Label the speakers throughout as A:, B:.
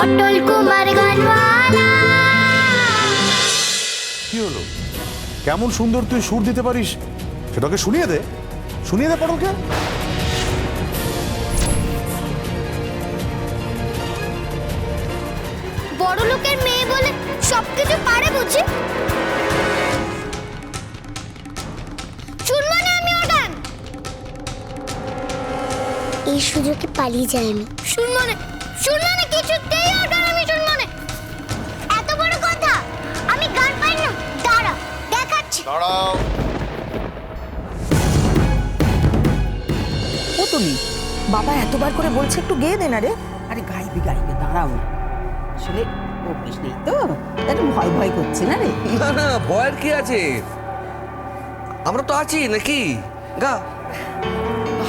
A: পটল কুমার গানওয়ালা।
B: কি হলো? কেমন সুন্দর তুই সুর দিতে পারিস সেটাকে শুনিয়ে দে, শুনিয়ে দে পটলকে।
A: বড় লোকের মেয়ে বলে সবকিছু পারে বুঝি? শুনবো না আমি ওর গান। এই সুযোগে পালিয়ে যাই আমি। শুনবো না, শুনবো না, কিছুতেই ওর গান আমি শুনবো না। এত বড় কথা, আমি গান পাই না। দাঁড়া, দেখাচ্ছি।
B: দাঁড়াও।
C: ও তুমি, বাবা এতবার করে বলছে একটু গেয়ে দে না রে।
D: আরে গাইবে গাইবে, দাঁড়াও না। আসলে অভ্যেস নেই তো, একটু ভয় ভয় করছে না রে।
E: না না, ভয়ের কি আছে? আমরা তো আছি নাকি? গা।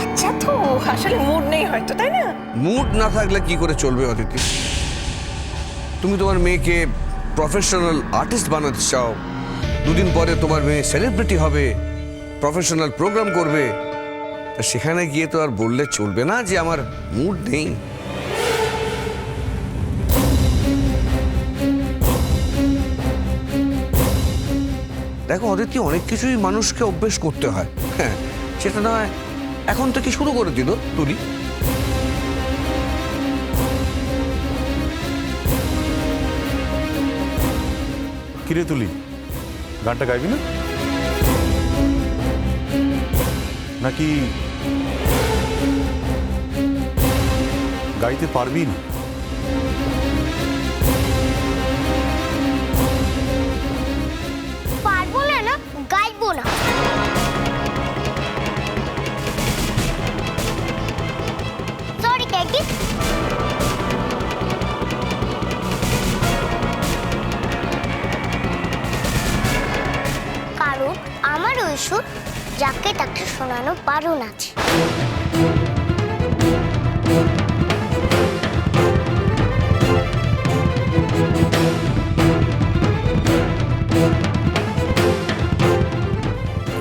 C: আচ্ছা তো আসলে মুড নেই হয়তো, তাই না?
E: মুড না থাকলে কি করে চলবে অদিতি? তুমি তোমার মেয়েকে প্রফেশনাল আর্টিস্ট বানাতে চাও, দুদিন পরে তোমার মেয়ে সেলিব্রিটি হবে, প্রফেশনাল প্রোগ্রাম করবে, তা সেখানে গিয়ে তো আর বললে চলবে না যে আমার মুড নেই। দেখো অদিতি, অনেক কিছুই মানুষকে অভ্যেস করতে হয়। হ্যাঁ, সেটা নয় এখন থেকে শুরু করে দিল তুলি।
B: কিরে তুলি, গানটা গাইবি না নাকি গাইতে পারবি না?
A: পারবো না, না গাইবো না। সরি ক্যাটি। কারণ আমার ওই সুর যাকে তাকে শোনানো বারণ আছে।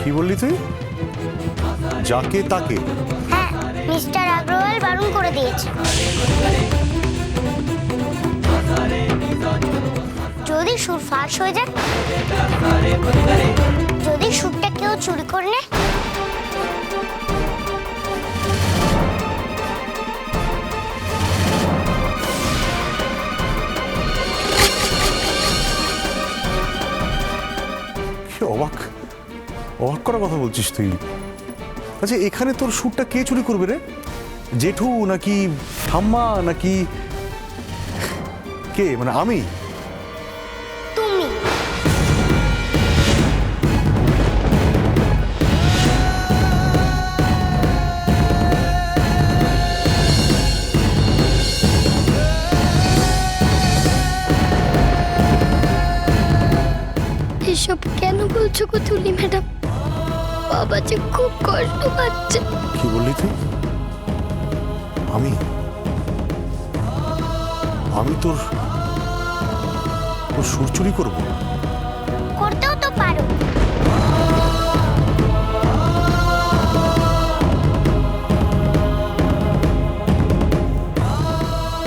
B: কি বললি তুই? যাকে তাকে?
A: হ্যাঁ, মিস্টার আগ্রওয়াল বারণ করে দিয়েছে। যদি সুর ফাঁস হয়ে যায়, যদি সুরটা কেউ চুরি করে নেয়,
B: কি অবাক অবাক করার কথা বলছিস তুই। আচ্ছা, এখানে তোর সুরটা কে চুরি করবে রে? জেঠু নাকি ঠাম্মা নাকি কে? মানে আমি?
A: তুমি। এসব কেন বলছো গো তুলি ম্যাডাম? বাবা যে খুব কষ্ট পাচ্ছে।
B: কি বললি তুই? আমি আমি তোর তোর সুর চুরি করবো?
A: করতেও তো পারো।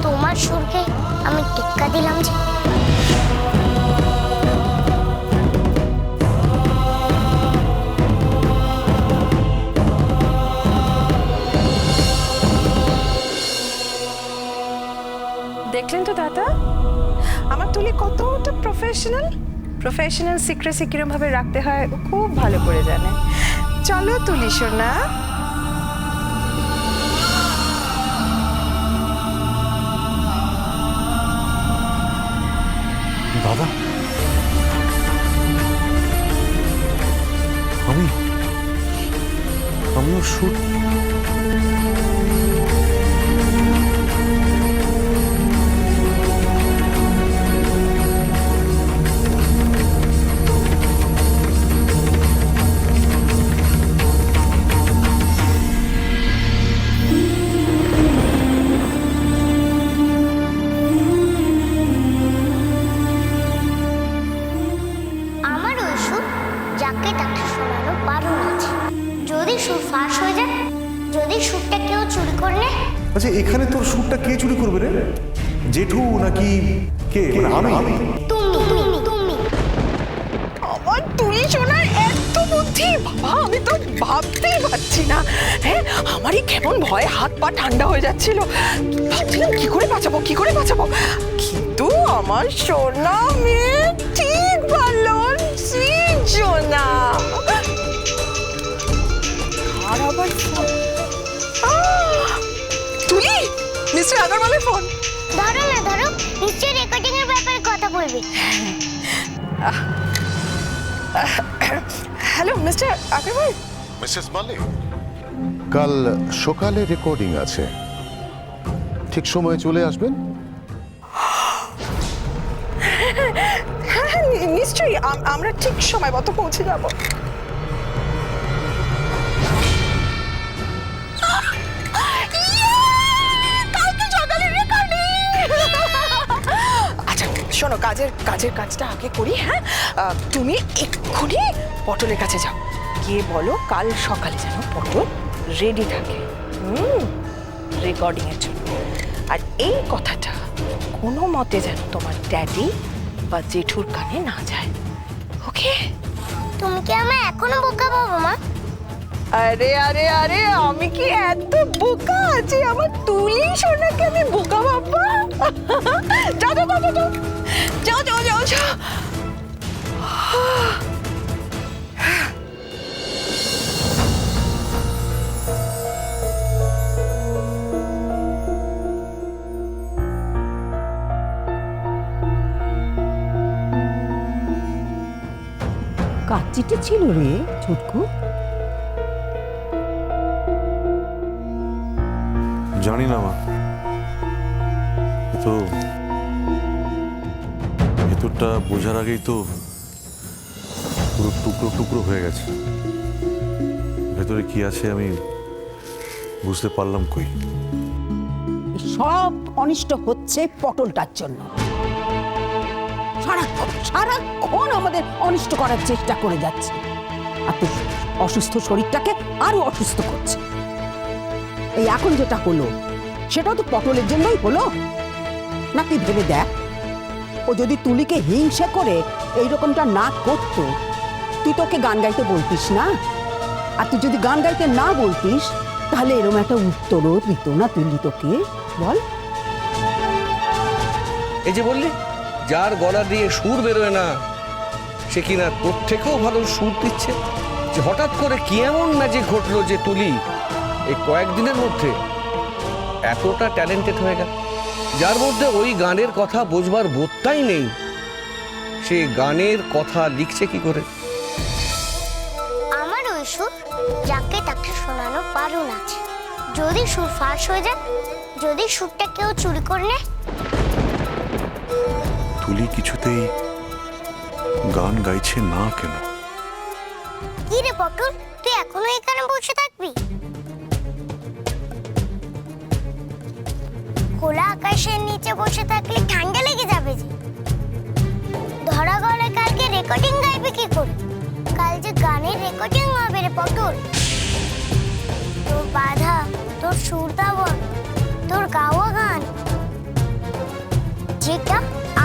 A: তোমার সুরকে আমি টিক্কা দিলাম যে।
C: দেখলেন তো দাদা, আমার তুলি কতটা প্রফেশনাল। প্রফেশনাল সিক্রেসি কিরম ভাবে রাখতে হয় ও খুব ভালো করে জানে। চলো তুলি সোনা।
B: দাদা, আমিও সুর
A: যাকে তাকে শোনানো বারণ আছে। যদি সুর ফাঁস হয়ে যায়, যদি সুরটা কেউ চুরি করে নেয়,
B: আচ্ছা, এখানে তোর সুরটা কে চুরি করবে রে? জেঠু নাকি কে মানে আমি
A: তুমি
C: আমার তুলি শোনার এত বুদ্ধি, বাবা আমি তো ভাবতেই পারছি না। হ্যাঁ, আমারই কেমন ভয়ে হাত পা ঠান্ডা হয়ে যাচ্ছিল, ভাবছিলাম কি করে বাঁচাবো কি করে বাঁচাবো, কিন্তু আমার সোনা মেয়ে ঠিক বললো, সৃজনা। আর আবার ফোন, তুলি মিস্টার আগরওয়ালের ফোন।
A: ধরো না ধরো, নিশ্চয়ই রেকর্ডিং এর ব্যাপারে কথা বলবে।
C: Hello mister Agarwal.
F: মিসেস মালিক, কাল সকালে রেকর্ডিং আছে, ঠিক সময়ে চলে আসবেন।
C: হ্যাঁ নিশ্চয়ই, আমরা ঠিক সময় মতো পৌঁছে যাব। আচ্ছা শোনো, কাজটা আগে করি। হ্যাঁ, তুমি এক্ষুনি পটলের কাছে যাও, গিয়ে বলো কাল সকালে যেন পটল রেডি থাকে রেকর্ডিং এর জন্য। আর এই কথাটা কোনো মতে যেন তোমার ড্যাডি বা জেঠুর কানে না যায়, ওকে?
A: তুমি কি আমায় এখনো বোকা ভাবো মা?
C: আরে আরে আরে, আমি কি এত বোকা আছি আমার তুলি সোনাকে আমি বোকা ভাববো? যাও যাও যাও যাও যাও যাও যাও যাও।
D: কার চিঠি ছিল রে ছুটকু?
B: জানি না মা, তো ভেতরটা বোঝার আগেই তো পুরো টুকরো টুকরো হয়ে গেছে। ভেতরে কি আছে আমি বুঝতে পারলাম কই।
D: সব অনিষ্ট হচ্ছে পটলটার জন্য। সারাক্ষণ আমাদের অনিষ্ট করার চেষ্টা করে যাচ্ছে, আর তোর অসুস্থ শরীরটাকে আরো অসুস্থ করছে। এই এখন যেটা হলো সেটাও তো পটলের জন্যই হলো নাকি? ভেবে দেখ, ও যদি তুলিকে হিংসে করে এইরকমটা না করতো, তুই তোকে গান গাইতে বলতিস না? আর তুই যদি গান গাইতে না বলতিস তাহলে এরকম একটা উত্তরও দিত না তুলি তোকে, বল?
E: এই যে বললি যার গলা দিয়ে সুর বেরোয় না সে কিনা তোর থেকেও ভালো সুর দিচ্ছে, যে হঠাৎ করে কি এমন ম্যাজিক ঘটলো যে তুলি এই কয়েকদিনের মধ্যে এতটা ট্যালেন্টেড হয়ে গেল, যার মধ্যে ওই গানের কথা বোঝবার বোধটাই নেই, সে গানের কথা লিখছে কি করে?
A: আমার ওই সুর যাকে তাকে শোনানো বারণ আছে। যদি সুর ফাঁস হয়ে যায়, যদি সুরটা কেউ চুরি করে নেয়।
B: তুলি কিছুতেই গান গাইছে না কেন?
A: কি রে পটল, তুই এখনো এখানে বসে থাকবি? খোলা আকাশের নিচে বসে থাকলে ঠান্ডা লেগে যাবে যে। ধরা গলে কালকে রেকর্ডিং গাইবে কি করে? কাল যে গানের রেকর্ডিং হবে রে পটল। তোর বাধা, তোর সুর দাবন, তোর গাওয়া গান, যেটা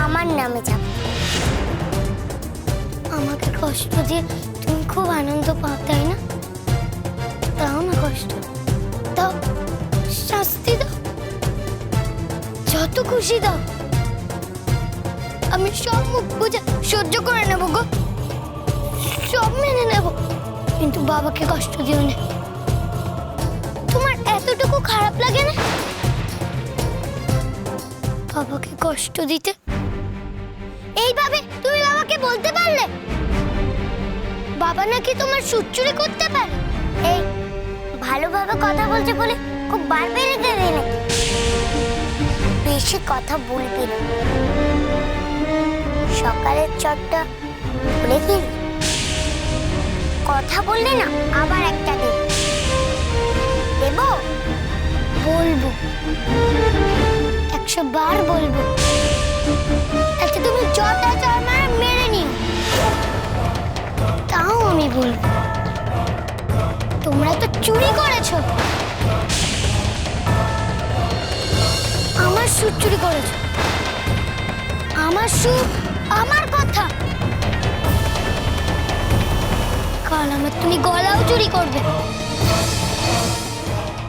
A: আমার নামে যাবে। আমাকে কষ্ট দিয়ে তুমি খুব আনন্দ পাও, তাই না? দাও না কষ্ট, দাও, শাস্তি দাও, যত খুশি দাও। আমি সব মুখ বুঝে সহ্য করে নেব গো, সব মেনে নেব, কিন্তু বাবাকে কষ্ট দিও না। তোমার এতটুকু খারাপ লাগে না বাবাকে কষ্ট দিতে? এইভাবে তুমি বাবাকে বলতে পারলে বাবা নাকি তোমার সুর চুরি করতে পারে? এই ভালোভাবে কথা বলছে বলে খুব বার বেড়ে গেলে নাকি? বেশি কথা বলবি না, সকালের চটটা ভুলে গেলি। কথা বললে না আবার একটা দেব, বলবো, 100 বার বলবো। আচ্ছা তুমি যটা চর মারা মেরে নিও, তাও আমি বলবো তোমরা তো চুরি করেছো, আমার সুর চুরি করেছো। আমার সুর, আমার কথা। কাল আমার তুমি গলাও চুরি করবে,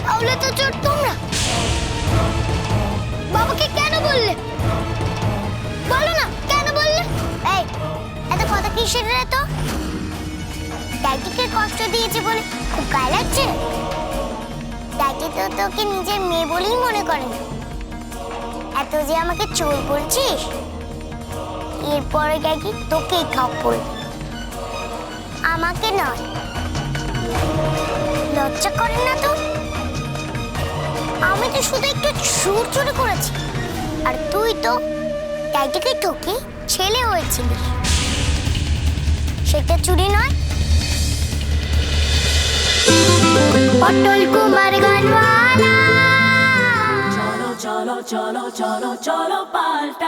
A: তাহলে তো চোর তোমরা। বাবাকে কেন বললে? বলো না, কেন বললে? এই, এত কথা কিসের রে তো? ড্যাডিকে কষ্ট দিয়েছে বলে খুব গায়ে লাগছে? ড্যাডি তো তোকে নিজের মেয়ে বলেই মনে করে না। এত যে আমাকে চোর বলছিস, এরপরে ড্যাডি তোকেই থাপ্পড়, আমাকে নয়। লজ্জা করে না তো? আমি তো শুধু একটু সুর চুরি করেছি, আর তুই তো ড্যাডিকে ঠকে ছেলে হয়েছিলিস। সেটা চুরি নয়? পটল কুমার গানওয়ালা।
G: চলো চলো চলো চলো চলো পাল্টা